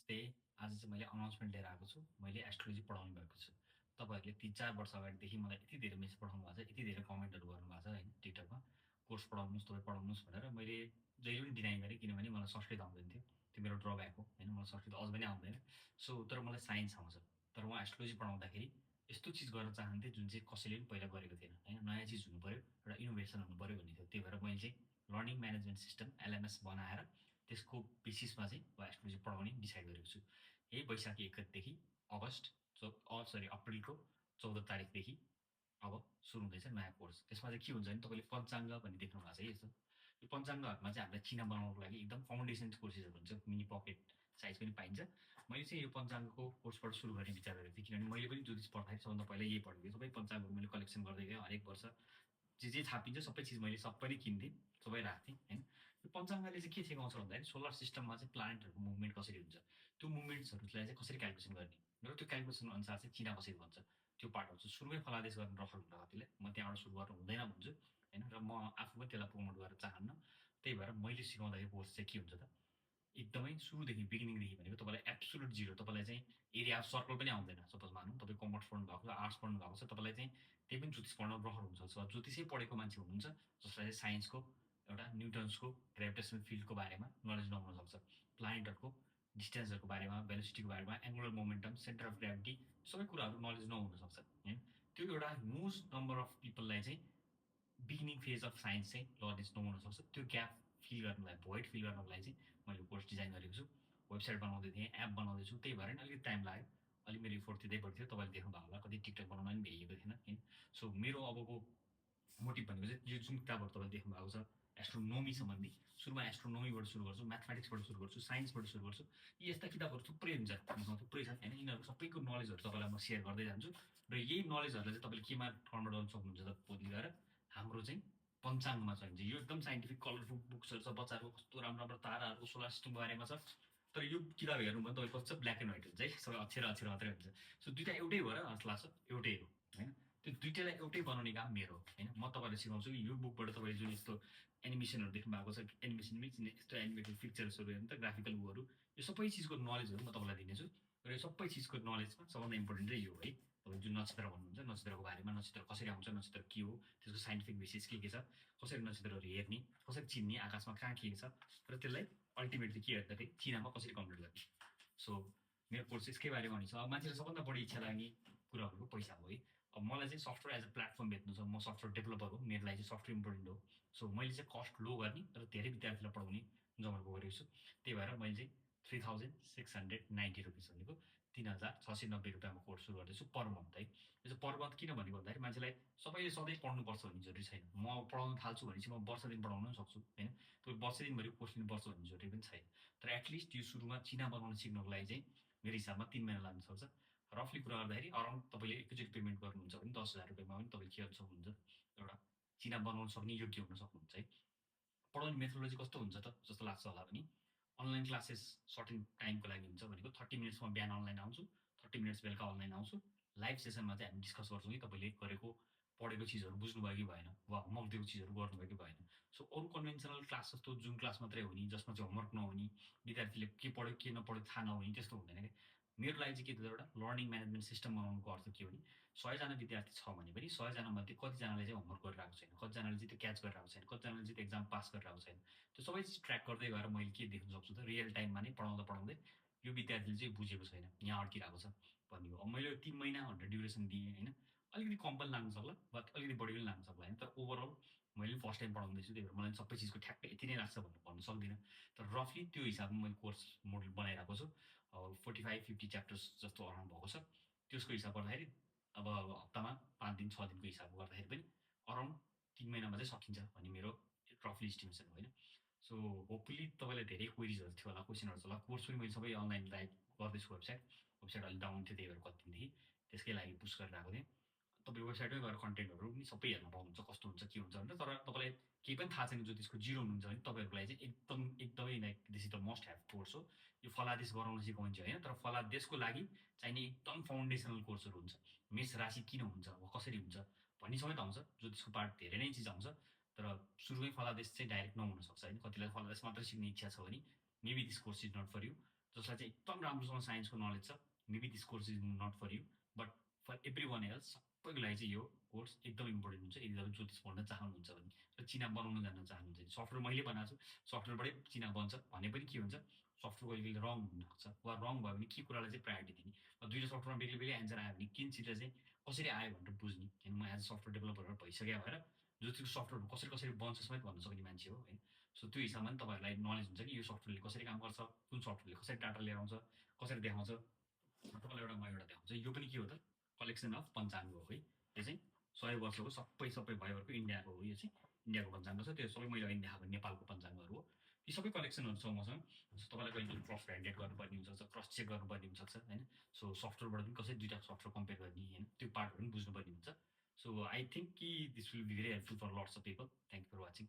नमस्ते। आज चाहिँ मैले अनाउन्समेन्ट लिएर आएको छु। मैले एस्ट्रोलोजी पढाउने भएको छु। तपाईँहरूले 3-4 वर्ष अगाडिदेखि मलाई यति धेरै मेसेज पठाउनु भएको छ, यति धेरै कमेन्टहरू गर्नुभएको छ हैन टिकटकमा। कोर्स पढाउनुहोस्, तपाईँ पढाउनुहोस् भनेर मैले जहिले पनि डिनाइ गरेँ किनभने मलाई संस्कृत आउँदैन थियो। त्यो मेरो ड्रब्याक हो हैन, मलाई संस्कृत अझ पनि आउँदैन। तर मलाई साइन्स आउँछ। तर म एस्ट्रोलोजी पढाउँदाखेरि यस्तो चिज गर्न चाहन्थेँ जुन चाहिँ कसैले पनि पहिला गरेको थिएन हैन। नयाँ चिज हुनुपर्यो, एउटा इनोभेसन हुनुपर्यो भन्ने थियो। त्यही भएर मैले चाहिँ लर्निङ म्यानेजमेन्ट सिस्टम एलएमएस बनाएर त्यसको बेसिसमा चाहिँ एस्ट्रोलोजी पढाउने डिसाइड गरेको छु। यही वैशाख 1 गतेदेखि अप्रिलको 14 तारिकदेखि अब सुरु हुँदैछ नयाँ कोर्स। त्यसमा चाहिँ के हुन्छ भने तपाईँले पञ्चाङ्ग भन्ने देख्नु भएको छ है यस्तो। यो पञ्चाङ्गहरूमा चाहिँ हामीलाई चिना बनाउनको लागि एकदम फाउन्डेसन कोर्सेसहरू हुन्छ, मिनी पकेट साइज पनि पाइन्छ। मैले चाहिँ यो पञ्चाङ्गको कोर्सबाट सुरु गर्ने विचार गरेको थिएँ किनभने मैले पनि ज्योतिष पढ्दाखेरि सबभन्दा पहिला यही पढेको थिएँ। सबै पञ्चाङ्गहरू मैले कलेक्सन गर्दै गएँ हरेक वर्ष। जे छापिन्छ सबै चिज मैले सबै किन्थेँ, सबै राख्थेँ हैन। यो पञ्चाङ्गले चाहिँ के सिकाउँछ भन्दाखेरि सोलर सिस्टममा चाहिँ प्लानेटहरूको मुभमेन्ट कसरी हुन्छ, त्यो मुभमेन्ट्सहरूलाई चाहिँ कसरी क्याल्कुलेसन गर्ने र त्यो क्याल्कुलेसन अनुसार चाहिँ चिना कसरी भन्छ, त्यो पार्टहरू चाहिँ सुरुमै फलादेश गर्न रहर हुन्छ कतिलाई। म त्यहाँबाट सुरु गर्नु हुँदैन भन्छु हैन, र म आफू पनि त्यसलाई प्रमोट गर्न चाहन्न। त्यही भएर मैले सिकाउँदाखेरि कोर्स चाहिँ के हुन्छ त, एकदमै सुरुदेखि बिगिनिङदेखि भनेको तपाईँलाई एब्सोल्युट जिरो, तपाईँलाई चाहिँ एरिया अफ सर्कल पनि आउँदैन। सपोज मानौँ तपाईँ कमर्स पढ्नु भएको छ, आर्ट्स पढ्नु भएको छ, तपाईँलाई चाहिँ त्यही पनि ज्योतिष पढ्न रहर हुन्छ। ज्योतिषै पढेको मान्छे हुनुहुन्छ जसलाई चाहिँ साइन्सको एउटा न्युटन्सको ग्रेभिटेसनल फिल्डको बारेमा नलेज नहुन सक्छ, प्लानेटहरूको डिस्टेन्सहरूको बारेमा, भेलोसिटीको बारेमा, angular momentum, centre of gravity, सबै कुराहरू नलेज नहुन सक्छ हैन। त्यो एउटा ह्युज नम्बर अफ पिपललाई चाहिँ बिगिनिङ फेज अफ साइन्स चाहिँ नलेज नहुन सक्छ। त्यो ग्याप फिल गर्नलाई, भोइड फिल गर्नको लागि चाहिँ मैले कोर्स डिजाइन गरेको छु। वेबसाइट बनाउँदै थिएँ, एप बनाउँदैछु, त्यही भएर नि अलिकति टाइम लाग्यो। अलिक मेरो इफोर्ट दिँदै पर्थ्यो। तपाईँले देख्नु भएको होला कति टिकटक बनाउन पनि भ्याइएको थिएन हैन। सो मेरो अबको मोटिभ भनेको चाहिँ यो जुन किताबहरू तपाईँले देख्नु भएको छ एस्ट्रोनोमी सम्बन्धी, सुरुमा एस्ट्रोनोमीबाट सुरु गर्छु, म्याथमेटिक्सबाट सुरु गर्छु, साइन्सबाट सुरु गर्छु। यी यस्ता किताबहरू थुप्रै हुन्छ, मसँग थुप्रै छन् हैन। यिनीहरू सबैको नलेजहरू तपाईँलाई म सेयर गर्दै जान्छु र यही नलेजहरूलाई चाहिँ तपाईँले केमा कन्भर्ट गर्न सक्नुहुन्छ त भोलि गएर हाम्रो चाहिँ पञ्चाङ्गमा चाहिन्छ। यो एकदम साइन्टिफिक कलरफुल बुक्सहरू छ, बच्चाहरूको कस्तो राम्रो राम्रो ताराहरूको सोलर सिस्टमको बारेमा छ। तर यो किताब हेर्नु भने तपाईँको कस्तो ब्ल्याक एन्ड व्हाइट हुन्छ है, सबै अक्षर अक्षर मात्रै हुन्छ। सो दुइटा एउटै भएर जस्तो लाग्छ एउटै हो हैन। त्यो दुइटालाई एउटै बनाउने काम मेरो हो हैन। म तपाईँलाई सिकाउँछु कि यो बुकबाट तपाईँले जुन यस्तो एनिमेसनहरू देख्नु भएको छ, एनिमेसन मिन्स यस्तो एनिमेटेड पिक्चर्सहरू हेर्नु त, ग्राफिकल उहरू, यो सबै चिजको नलेजहरू म तपाईँलाई दिनेछु। र यो सबै चिजको नलेजमा सबभन्दा इम्पोर्टेन्ट चाहिँ यो है, तपाईँ जुन नक्षत्र भन्नुहुन्छ नक्षत्रको बारेमा, नक्षत्र कसरी आउँछ, नक्षत्र के हो, त्यसको साइन्टिफिक बेसिस के छ, कसरी नक्षत्रहरू हेर्ने, कसरी चिन्ने, आकाशमा कहाँ के छ, र त्यसलाई अल्टिमेटली के गर्दाखेरि चिनामा कसरी कन्भर्ट गर्ने। सो मेरो कोर्स यसकै बारेमा हुनेछ। अब मान्छेलाई सबभन्दा बढी इच्छा लाग्ने कुरा भनेको पैसा हो है। अब मलाई चाहिँ सफ्टवेयर एज अ प्लेटफर्म बेच्नु छ, म सफ्टवेयर डेभलपर हो, मेरो लागि चाहिँ सफ्टवेयर इम्पोर्टेन्ट हो। सो मैले चाहिँ कस्ट लो गर्ने र धेरै विद्यार्थीलाई पढाउने जमर्को गरेको छु। त्यही भएर मैले चाहिँ 3690 रुपिस भनेको 3690 रुपियाँमा कोर्स सुरु गर्दैछु पर मन्थ है। यो चाहिँ पर मन्थ किन भनेको भन्दाखेरि मान्छेलाई सबैले सधैँ पढ्नुपर्छ भन्ने जरुरी छैन। म पढाउन थाल्छु भनेपछि म वर्ष दिन पढाउन पनि सक्छु होइन। त्यो वर्ष दिनभरि कोर्स लिनुपर्छ भन्ने जरुरी पनि छैन। तर एटलिस्ट यो सुरुमा चिना बनाउन सिक्नको लागि चाहिँ मेरो हिसाबमा 3 महिना लाग्न सक्छ। रफली कुरा गर्दाखेरि अराउन्ड तपाईँले एकैचोटि पेमेन्ट गर्नुहुन्छ भने 10,000 रुपियाँमा पनि तपाईँले के गर्न सक्नुहुन्छ, एउटा चिना बनाउन सक्ने योग्य हुन सक्नुहुन्छ है। पढाउने मेथोडोलोजी कस्तो हुन्छ त जस्तो लाग्छ होला भने, अनलाइन क्लासेस सर्टेन टाइमको लागि हुन्छ भनेको 30 मिनट्समा बिहान अनलाइन आउँछु, 30 मिनट्स बेलुका अनलाइन आउँछु। लाइभ सेसनमा चाहिँ हामी डिस्कस गर्छौँ कि तपाईँले गरेको पढेको चिजहरू बुझ्नुभयो कि भएन, वा होमवर्क दिएको चिजहरू गर्नुभयो कि भएन। सो अरू कन्भेन्सनल क्लास जस्तो जुम क्लास मात्रै हो नि, जसमा चाहिँ होमवर्क नहुने, विद्यार्थीले के पढ्यो के नपढ्यो थाहा नहुने, त्यस्तो हुँदैन क्या। मेरो लागि चाहिँ के त एउटा लर्निङ म्यानेजमेन्ट सिस्टम बनाउनुको अर्थ के हो भने, 100जना विद्यार्थी छ भने पनि 100जना मध्ये कतिजनाले चाहिँ होमवर्क गरिरहेको छैन, कतिजनाले चाहिँ त्यो क्याच गरिरहेको छैन, कतिजनाले चाहिँ त्यो एक्जाम पास गरिरहेको छैन। त्यो सबै चिज ट्र्याक गर्दै गएर मैले के देख्न सक्छु त, रियल टाइममा नै पढाउँदा पढाउँदै यो विद्यार्थीले चाहिँ बुझेको छैन, यहाँ अड्किरहेको छ भन्ने हो। अब मैले 3 महिना भनेर ड्युरेसन दिएँ होइन, अलिकति कम पनि लाग्न सक्ला बट अलिकति बढी पनि लाग्न सक्ला होइन। तर ओभरअल मैले फर्स्ट टाइम पढाउँदैछु, त्यही भएर मलाई सबै चिजको ठ्याक्कै यति नै लाग्छ भनेर भन्न सक्दिनँ। तर रफली त्यो हिसाबमा मैले कोर्स मोडल बनाइरहेको छु। 45-50 च्याप्टर्स जस्तो अराउन्ड भएको छ। त्यसको हिसाब गर्दाखेरि अब हप्तामा 5 दिन 6 दिनको हिसाब गर्दाखेरि पनि अराउन्ड 3 महिनामा चाहिँ सकिन्छ भन्ने मेरो रफली इस्टिमेसन हो होइन। सो होपफुली तपाईँलाई धेरै क्वेरिजहरू थियो होला, क्वेसनहरू थियो होला। कोर्स पनि मैले सबै अनलाइन लाइभ गर्दैछु। वेबसाइट अलिक डाउन थियो, त्यही भएर कति दिनदेखि त्यसकै लागि पुस गरेर आएको थिएँ। तपाईँ वेबसाइटमै गएर कन्टेन्टहरू पनि सबै हेर्न पाउनुहुन्छ कस्तो हुन्छ के हुन्छ भनेर। तर तपाईँलाई केही पनि थाहा छैन, ज्योतिषको जिरो हुनुहुन्छ भने तपाईँहरूको लागि चाहिँ एकदमै like this is the must have course हो। यो फलादेश गराउन सिकाउँछ होइन, तर फलादेशको लागि चाहिने एकदम फाउन्डेसनल कोर्सहरू हुन्छ। मेष राशि किन हुन्छ, वा कसरी हुन्छ भन्ने समेत आउँछ। ज्योतिषको पार्ट धेरै नै चिज आउँछ, तर सुरुमै फलादेश चाहिँ डाइरेक्ट नहुन सक्छ होइन। कतिलाई फलादेश मात्रै सिक्ने इच्छा छ भने maybe this course is not for you. जसलाई चाहिँ एकदम राम्रोसँग साइन्सको नलेज छ, maybe this course is not for you, but for everyone else सबैको लागि चाहिँ यो कोर्स एकदम इम्पोर्टेन्ट हुन्छ यदि तपाईँ ज्योतिष पढ्न चाहनुहुन्छ भने र चिना बनाउन जान्न चाहनुहुन्छ भने। सफ्टवेयर मैले बनाएको छु, सफ्टवेयरबाटै चिना बन्छ भने पनि के हुन्छ, सफ्टवेयर कहिले कहिले रङ हुनसक्छ, वा रङ भयो भने के कुरालाई चाहिँ प्रायोरिटी दिने, दुईवटा सफ्टवेयरमा बेग्लै बेग्लै एन्सर आयो भने किन चिजलाई चाहिँ कसरी आयो भनेर बुझ्ने। होइन, म एज अ सफ्टवेयर डेभलपर भइसक्यो भएर ज्योतिषको सफ्टवेयर कसरी कसरी बन्छ समेत भन्न सक्ने मान्छे हो। होइन, सो त्यो हिसाबमा पनि तपाईँहरूलाई नलेज हुन्छ कि यो सफ्टवेयरले कसरी काम गर्छ, कुन सफ्टवेयरले कसरी डाटा लिएर आउँछ, कसरी देखाउँछ। तपाईँलाई एउटा म एउटा देखाउँछु, यो पनि के हो त, कलेक्सन अफ पञ्चाङ्ग हो है। यो चाहिँ 100 वर्षको सबै भइहरूको इन्डियाको हो। यो चाहिँ इन्डियाको पञ्चाङ्ग छ, त्यो सबै मैले अहिले देखाएको नेपालको पञ्चाङ्गहरू हो। यी सबै कलेक्सनहरू छ मसँग। सो तपाईँलाई कहिले क्रस भ्यालिडेट गर्नुपर्ने हुनसक्छ, क्रस चेक गर्नुपर्ने हुनसक्छ। होइन, सो सफ्टवेयरबाट पनि कसरी दुईवटा सफ्टवेयर कम्पेयर गर्ने, होइन, त्यो पार्टहरू पनि बुझ्नुपर्ने हुन्छ। सो आई थिङ्क कि this will be very helpful for lots of people. Thank you for watching.